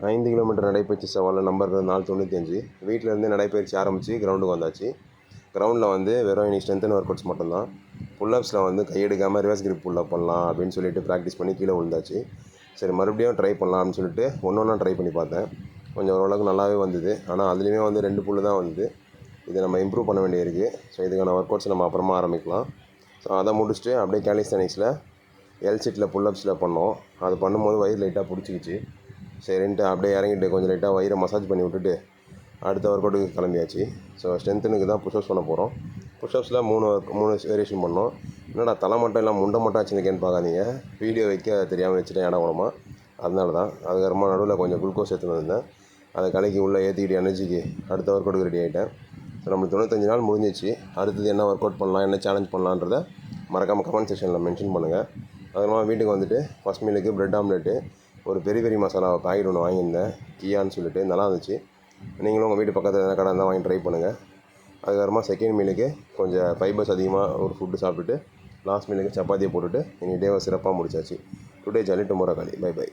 5 kilometre நடைப்பயிற்சி சவாலில் number 495. வீட்டிலேருந்து நடைப்பயிற்சி ஆரம்பித்து கிரவுண்டுக்கு வந்தாச்சு. கிரவுண்டில் வந்து வெறும் இனி ஸ்ட்ரென்த்தன் ஒர்க் அவுட்ஸ் மட்டும்தான். புல்லப்ஸில் வந்து கையெடுக்காமல் ரிவர்ஸ் கிரிப் புல்லப் பண்ணலாம் அப்படின்னு சொல்லிட்டு ப்ராக்டிஸ் பண்ணி கீழே விழுந்தாச்சு. சரி மறுபடியும் ட்ரை பண்ணலாம் அப்படின்னு சொல்லிட்டு ஒன்றா ட்ரை பண்ணி பார்த்தேன். கொஞ்சம் ஓரளவுக்கு நல்லாவே வந்தது. ஆனால் அதுலேயுமே வந்து 2 புல்லு தான் வந்தது. இதை நம்ம இம்ப்ரூவ் பண்ண வேண்டியிருக்கு. ஸோ இதுக்கான ஒர்க் அவுட்ஸ் நம்ம அப்புறமா ஆரம்பிக்கலாம். ஸோ அதை முடிச்சுட்டு அப்படியே கேலிஸ்தானிக்ஸில் எல்சிட்டில் புல்லப்ஸில் பண்ணோம். அது பண்ணும்போது வயிறு லைட்டாக பிடிச்சிக்கிச்சு. சரின்ட்டு அப்படியே இறங்கிட்டு கொஞ்சம் லைட்டாக வயிறை மசாஜ் பண்ணி விட்டுட்டு அடுத்த ஒர்க் அவுட்டுக்கு கிளம்பியாச்சு. ஸோ ஸ்ட்ரென்த்தனுக்கு தான் புஷ்அப்ஸ் பண்ண போகிறோம். புஷ்அப்ஸில் 3 வேரியேஷன் பண்ணோம். என்னடா தலை மட்டும் இல்லை முண்டை மட்டும் வச்சுருக்கேன்னு பார்க்காதீங்க. வீடியோ வைக்க தெரியாமல் வச்சுட்டேன் இடம் கூடமா. அதனால தான். அதுக்கப்புறமா நடுவில் கொஞ்சம் குளுக்கோஸ் எடுத்துன்னு வந்தேன். அதை கலக்கி உள்ளே ஏற்றிக்கிட்டு எனர்ஜிக்கு அடுத்த ஒர்க் அவுட்டுக்கு ரெடி ஆகிட்டேன். ஸோ நம்மளுக்கு 95 நாள் முடிஞ்சிச்சு. அடுத்தது என்ன ஒர்க் அவுட் பண்ணலாம், என்ன சேலஞ்ச் பண்ணலான்றதை மறக்காமல் கமெண்ட் செக்ஷனில் மென்ஷன் பண்ணுங்கள். அதுக்கப்புறமா வீட்டுக்கு வந்துட்டு ஃபஸ்ட் மீலுக்கு ப்ரெட் ஆம்லெட்டு ஒரு பெரி பெரி மசாலா பாக்கெட் ஒன்று வாங்கியிருந்தேன், கியான்னு சொல்லிட்டு. நல்லா இருந்துச்சு. நீங்களும் உங்கள் வீட்டு பக்கத்தில் எதனா கடை இருந்தால் வாங்கி ட்ரை பண்ணுங்கள். அதுக்கப்புறமா செகண்ட் மீலுக்கு கொஞ்சம் ஃபைபர்ஸ் அதிகமாக ஒரு ஃபுட்டு சாப்பிட்டுட்டு லாஸ்ட் மீலுக்கு சப்பாத்தியை போட்டுட்டு இன்றைக்கி டேவை சிறப்பாக முடிச்சாச்சு. டுடே ஜாலி டுமாரோ காலி. Bye by.